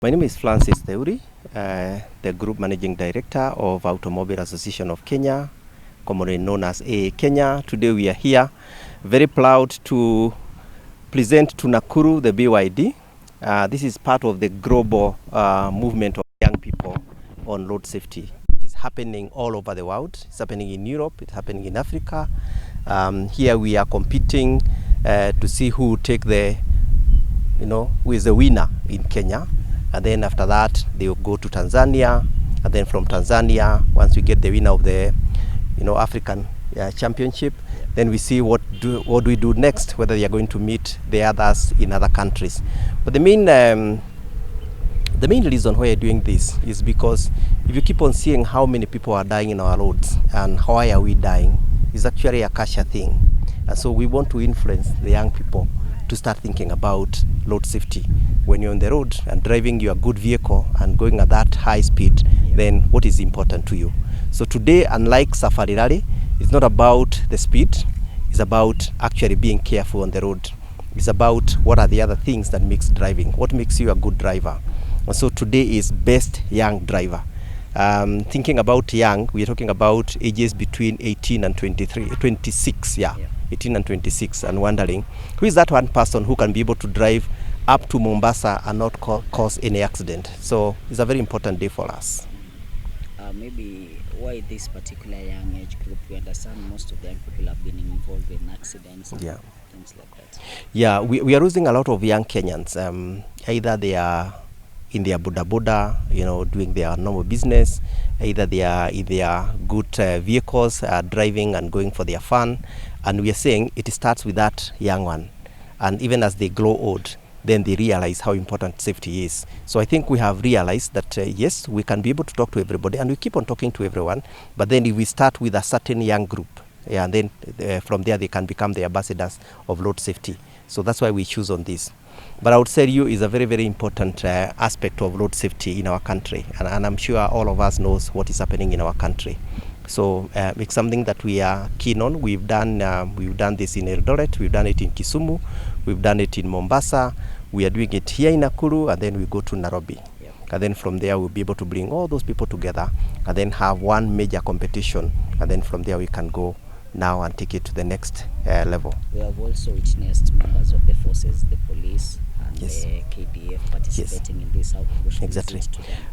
My name is Francis Theuri, the Group Managing Director of Automobile Association of Kenya, commonly known as AA Kenya. Today we are here, very proud to present to Nakuru the BYD. This is part of the global movement of young people on road safety. It is happening all over the world. It's happening in Europe, it's happening in Africa. Here we are competing to see who will take who is the winner in Kenya. And then after that, they will go to Tanzania. And then from Tanzania, once we get the winner of the African championship, then we see what do we do next, whether they are going to meet the others in other countries. But the main reason why you're doing this is because if you keep on seeing how many people are dying in our roads and why are we dying, it's actually a culture thing. And so we want to influence the young people to start thinking about road safety. When you're on the road and driving your good vehicle and going at that high speed, then what is important to you? So today, unlike Safari Rally, it's not about the speed, it's about actually being careful on the road. It's about what are the other things that makes driving, what makes you a good driver. And so today is best young driver. Thinking about young, we're talking about ages between 18 and 26, 18 and 26, and wondering who is that one person who can be able to drive up to Mombasa and not cause any accident. So it's a very important day for us. Maybe why this particular young age group? We understand most of the young people have been involved in accidents and things like that. Yeah, we are losing a lot of young Kenyans. Either they are in their boda, doing their normal business. Either they are in their good vehicles, driving and going for their fun. And we are saying it starts with that young one. And even as they grow old, then they realize how important safety is. So I think we have realized that, yes, we can be able to talk to everybody, and we keep on talking to everyone. But then if we start with a certain young group, and then from there they can become the ambassadors of road safety. So that's why we choose on this. But I would say you is a very, very important aspect of road safety in our country. And I'm sure all of us knows what is happening in our country. So it's something that we are keen on. We've done this in Eldoret, we've done it in Kisumu, we've done it in Mombasa, we are doing it here in Nakuru, and then we go to Nairobi. And then from there we'll be able to bring all those people together and then have one major competition, and then from there we can go now and take it to the next level. We have also witnessed members of the forces, the police and the KDF participating in this. How exactly.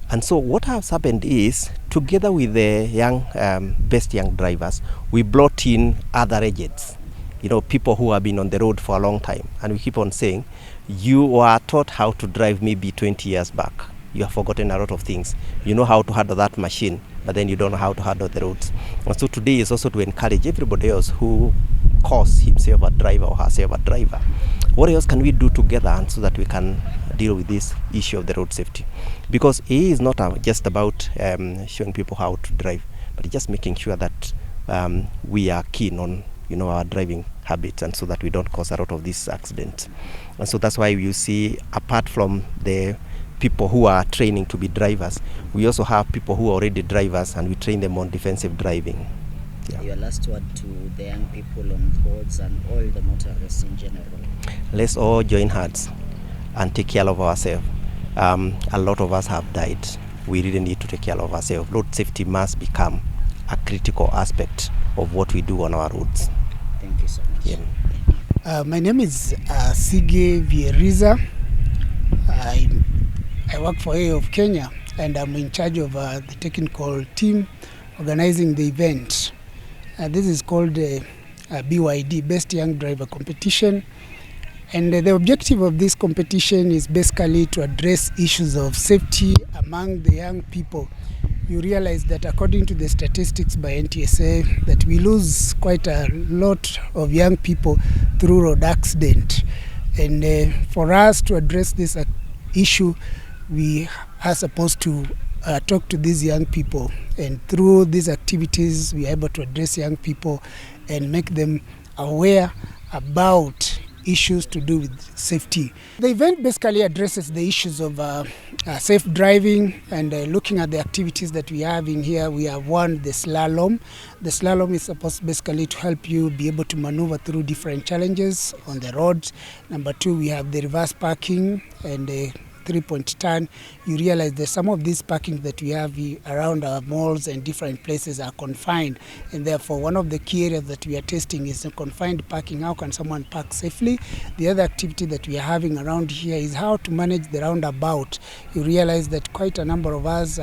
And so what has happened is, together with the young best young drivers, we brought in other agents, people who have been on the road for a long time. And we keep on saying, you were taught how to drive maybe 20 years back. You have forgotten a lot of things. You know how to handle that machine, but then you don't know how to handle the roads. And so today is also to encourage everybody else who calls himself a driver or herself a driver. What else can we do together, and so that we can deal with this issue of the road safety? Because it is not just about showing people how to drive, but just making sure that we are keen on our driving habits, and so that we don't cause a lot of these accidents. And so that's why you see, apart from the people who are training to be drivers, we also have people who are already drivers, and we train them on defensive driving. Your last word to the young people on roads and all the motorists in general? Let's all join hands and take care of ourselves. A lot of us have died. We really need to take care of ourselves. Road safety must become a critical aspect of what we do on our roads. Thank you so much. My name is Sige Vieriza. I work for AA of Kenya, and I'm in charge of the technical team organizing the event. This is called BYD, Best Young Driver Competition. And the objective of this competition is basically to address issues of safety among the young people. You realize that according to the statistics by NTSA, that we lose quite a lot of young people through road accident. And for us to address this issue, we are supposed to talk to these young people, and through these activities we are able to address young people and make them aware about issues to do with safety. The event basically addresses the issues of safe driving, and looking at the activities that we have in here. We have one, the slalom. The slalom is supposed basically to help you be able to maneuver through different challenges on the road. Number two, we have the reverse parking, and 3-point turn, you realize that some of these parking that we have around our malls and different places are confined, and therefore one of the key areas that we are testing is the confined parking. How can someone park safely? The other activity that we are having around here is how to manage the roundabout. You realize that quite a number of us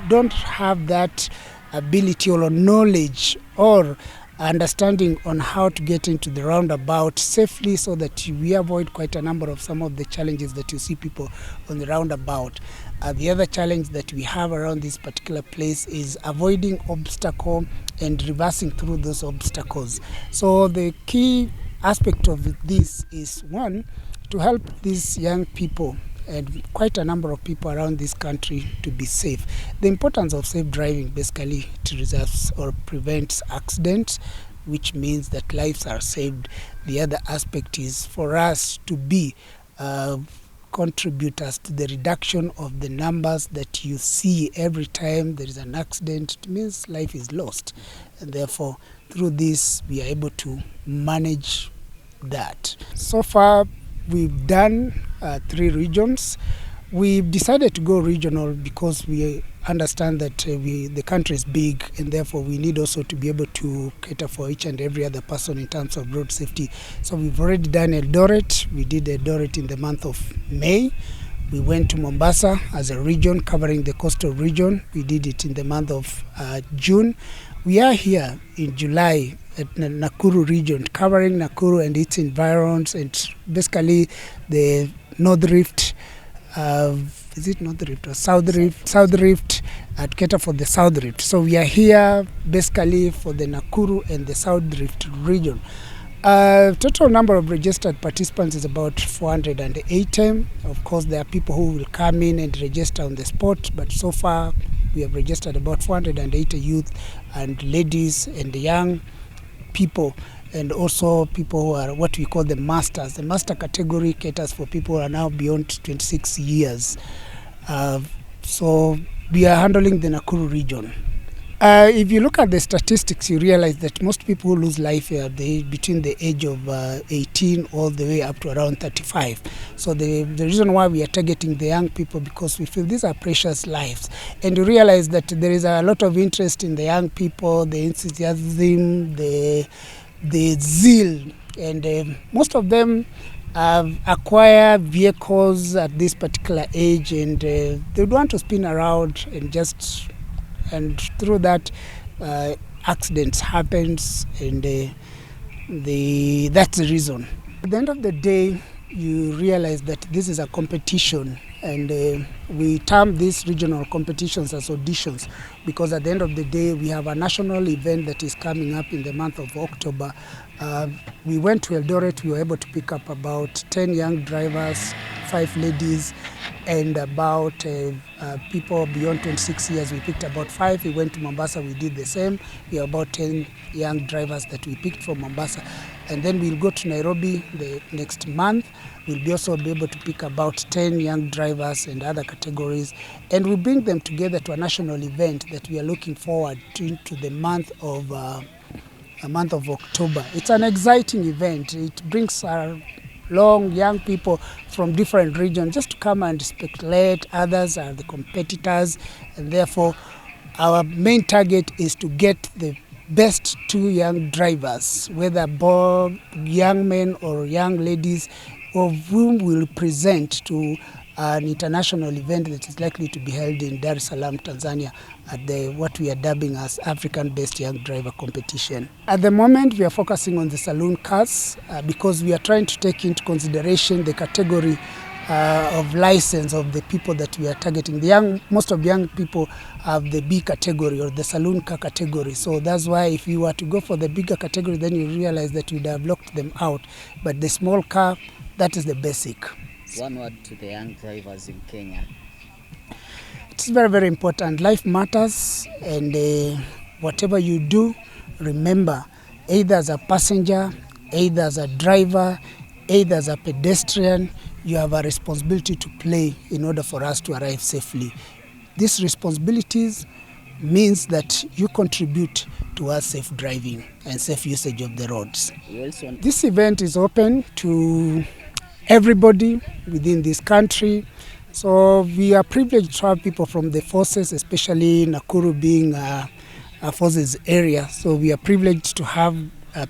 don't have that ability or knowledge or understanding on how to get into the roundabout safely, so that we avoid quite a number of some of the challenges that you see people on the roundabout. The other challenge that we have around this particular place is avoiding obstacle and reversing through those obstacles. So the key aspect of this is, one, to help these young people and quite a number of people around this country to be safe. The importance of safe driving basically to reserve or prevent accidents, which means that lives are saved. The other aspect is for us to be contributors to the reduction of the numbers that you see every time there is an accident. It means life is lost, and therefore through this we are able to manage that. So far we've done 3 regions. We've decided to go regional because we understand that the country is big, and therefore we need also to be able to cater for each and every other person in terms of road safety. So we've already done Eldoret. We did Eldoret in the month of May. We went to Mombasa as a region covering the coastal region. We did it in the month of June. We are here in July at the Nakuru region, covering Nakuru and its environs, and basically the North Rift, is it North Rift or South Rift? South Rift, to cater for the South Rift. So we are here basically for the Nakuru and the South Rift region. Total number of registered participants is about 480. Of course, there are people who will come in and register on the spot, but so far we have registered about 480 youth and ladies and young people, and also people who are what we call the masters. The master category caters for people who are now beyond 26 years. So we are handling the Nakuru region. If you look at the statistics, you realize that most people who lose life here, they between the age of 18 all the way up to around 35. So the reason why we are targeting the young people, because we feel these are precious lives. And you realize that there is a lot of interest in the young people, the enthusiasm, the zeal, and most of them acquire vehicles at this particular age, and they would want to spin around and through that accidents happens, and that's the reason. At the end of the day, you realize that this is a competition, and we term these regional competitions as auditions, because at the end of the day we have a national event that is coming up in the month of October. We went to Eldoret. We were able to pick up about 10 young drivers, 5 ladies, and about people beyond 26 years. We picked about 5. We went to Mombasa. We did the same. We have about 10 young drivers that we picked from Mombasa. And then we'll go to Nairobi the next month. We'll also be able to pick about 10 young drivers and other categories. And we bring them together to a national event that we are looking forward to the month of October. It's an exciting event. It brings our young people from different regions just to come and speculate. Others are the competitors, and therefore our main target is to get the best 2 young drivers, whether young men or young ladies, of whom will present to an international event that is likely to be held in Dar es Salaam, Tanzania, at what we are dubbing as African-based young driver competition. At the moment, we are focusing on the saloon cars because we are trying to take into consideration the category of license of the people that we are targeting. Most of young people have the B category or the saloon car category. So that's why if you were to go for the bigger category, then you realize that you'd have locked them out. But the small car, that is the basic. One word to the young drivers in Kenya. It's very, very important. Life matters, and whatever you do, remember, either as a passenger, either as a driver, either as a pedestrian, you have a responsibility to play in order for us to arrive safely. These responsibilities means that you contribute towards safe driving and safe usage of the roads. This event is open to everybody within this country. So we are privileged to have people from the forces, especially Nakuru being a forces area. So we are privileged to have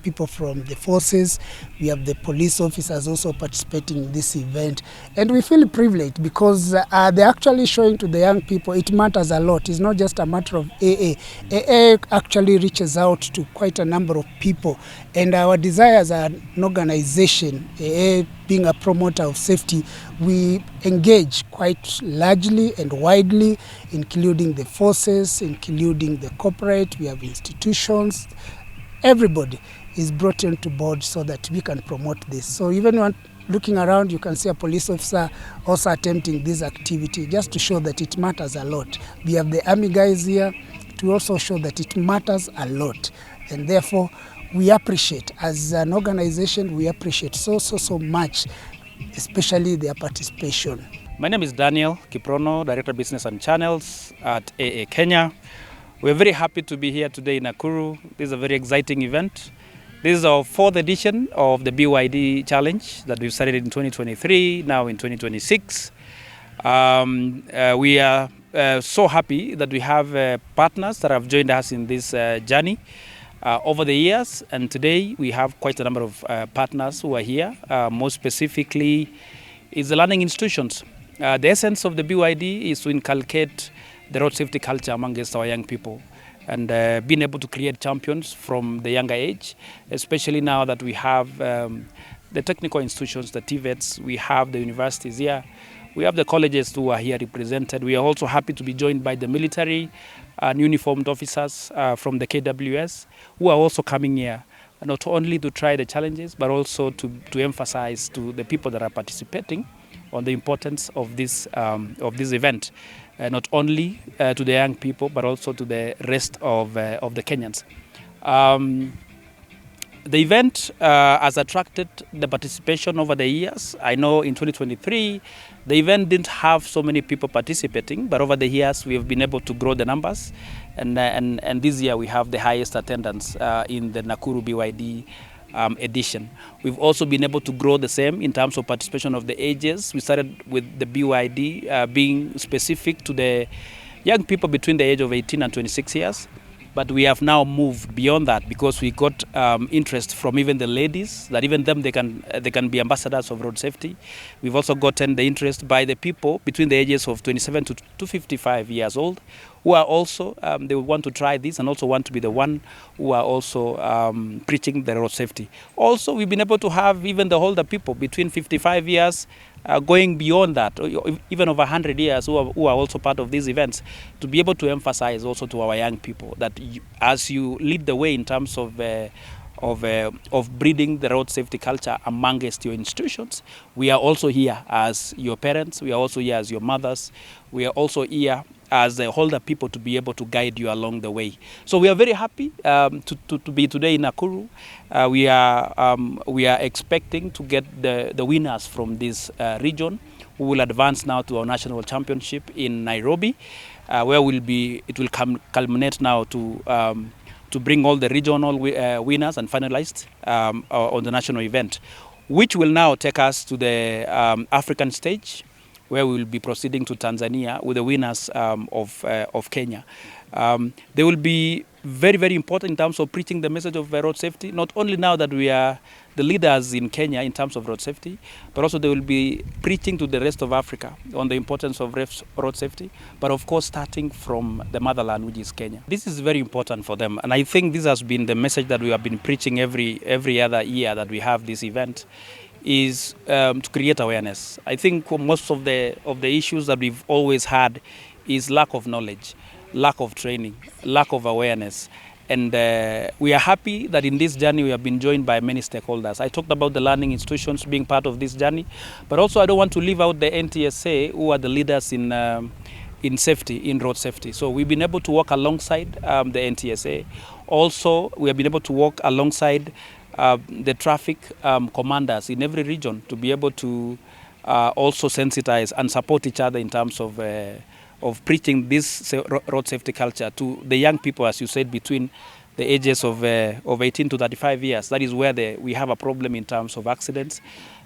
people from the forces. We have the police officers also participating in this event. And we feel privileged because they're actually showing to the young people it matters a lot. It's not just a matter of AA. AA actually reaches out to quite a number of people. And our desire as an organization, AA being a promoter of safety, we engage quite largely and widely, including the forces, including the corporate, we have institutions. Everybody is brought into board so that we can promote this. So even when looking around, you can see a police officer also attempting this activity just to show that it matters a lot. We have the army guys here to also show that it matters a lot. And therefore, we appreciate, as an organization, we appreciate so much, especially their participation. My name is Daniel Kiprono, Director of Business and Channels at AA Kenya. We're very happy to be here today in Nakuru. This is a very exciting event. This is our 4th edition of the BYD Challenge that we've started in 2023, now in 2026. We are so happy that we have partners that have joined us in this journey over the years. And today we have quite a number of partners who are here. Most specifically is the learning institutions. The essence of the BYD is to inculcate the road safety culture amongst our young people, and being able to create champions from the younger age, especially now that we have the technical institutions, the TVETs, we have the universities here, we have the colleges who are here represented. We are also happy to be joined by the military and uniformed officers from the KWS who are also coming here, not only to try the challenges, but also to emphasize to the people that are participating on the importance of this event. Not only to the young people, but also to the rest of the Kenyans. The event has attracted the participation over the years. I know in 2023, the event didn't have so many people participating, but over the years, we have been able to grow the numbers. And this year, we have the highest attendance in the Nakuru BYD edition. We've also been able to grow the same in terms of participation of the ages. We started with the BYD being specific to the young people between the age of 18 and 26 years. But we have now moved beyond that because we got interest from even the ladies, that even them they can be ambassadors of road safety. We've also gotten the interest by the people between the ages of 27 to 55 years old, who are also, they want to try this and also want to be the one who are also preaching the road safety. Also, we've been able to have even the older people between 55 years going beyond that, even over 100 years, who are also part of these events, to be able to emphasize also to our young people that as you lead the way in terms of breeding the road safety culture amongst your institutions, we are also here as your parents, we are also here as your mothers, we are also here as the older people to be able to guide you along the way. So we are very happy to be today in Nakuru. We are expecting to get the winners from this region, who will advance now to our national championship in Nairobi, where it will culminate now to bring all the regional winners and finalists on the national event, which will now take us to the African stage, where we will be proceeding to Tanzania with the winners of Kenya. They will be very, very important in terms of preaching the message of road safety, not only now that we are the leaders in Kenya in terms of road safety, but also they will be preaching to the rest of Africa on the importance of road safety, but of course starting from the motherland, which is Kenya. This is very important for them, and I think this has been the message that we have been preaching every other year that we have this event, is to create awareness. I think most of the issues that we've always had is lack of knowledge, lack of training, lack of awareness. And we are happy that in this journey we have been joined by many stakeholders. I talked about the learning institutions being part of this journey, but also I don't want to leave out the NTSA, who are the leaders in safety, in road safety. So we've been able to work alongside the NTSA. Also, we have been able to work alongside the traffic commanders in every region to be able to also sensitize and support each other in terms of preaching this road safety culture to the young people, as you said, between the ages of 18 to 35 years. That is where we have a problem in terms of accidents,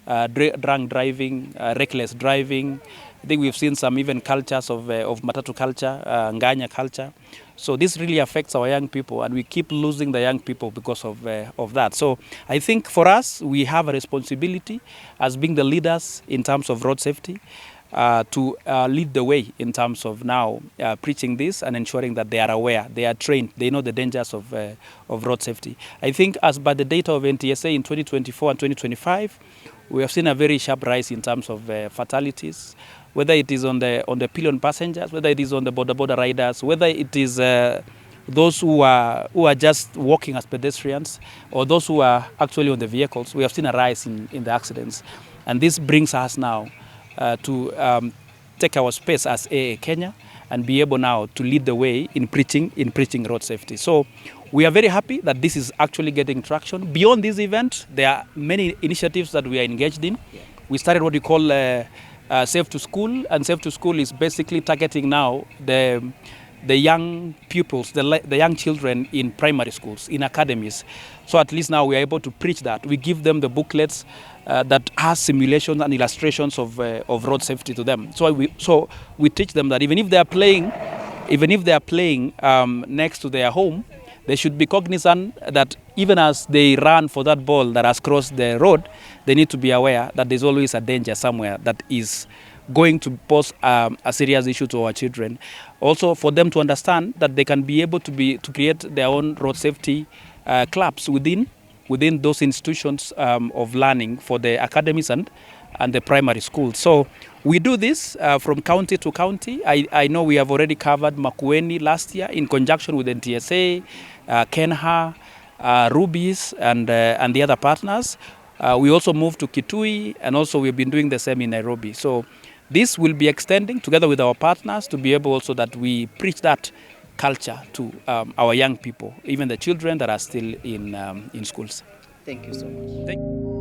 drunk driving, reckless driving, I think we've seen some even cultures of matatu culture, nganya culture. So this really affects our young people, and we keep losing the young people because of that. So I think for us, we have a responsibility as being the leaders in terms of road safety to lead the way in terms of now preaching this and ensuring that they are aware, they are trained, they know the dangers of road safety. I think as by the data of NTSA in 2024 and 2025, we have seen a very sharp rise in terms of fatalities, whether it is on the pillion passengers, whether it is on the border riders, whether it is those who are just walking as pedestrians, or those who are actually on the vehicles. We have seen a rise in the accidents, and this brings us now to take our space as AA Kenya and be able now to lead the way in preaching road safety. So we are very happy that this is actually getting traction. Beyond this event, there are many initiatives that we are engaged in. We started what we call Safe to School, and Safe to School is basically targeting now the young pupils, the young children in primary schools, in academies. So at least now we are able to preach that. We give them the booklets that has simulations and illustrations of road safety to them. So we teach them that even if they are playing next to their home, they should be cognizant that even as they run for that ball that has crossed the road, they need to be aware that there's always a danger somewhere that is going to pose a serious issue to our children. Also, for them to understand that they can be able to create their own road safety clubs within those institutions of learning for the academies and the primary schools. So we do this from county to county. I know we have already covered Makueni last year in conjunction with NTSA, Kenha, Rubies, and the other partners. We also moved to Kitui, and also we've been doing the same in Nairobi. So this will be extending together with our partners to be able also that we preach that culture to our young people, even the children that are still in schools. Thank you so much. Thank you.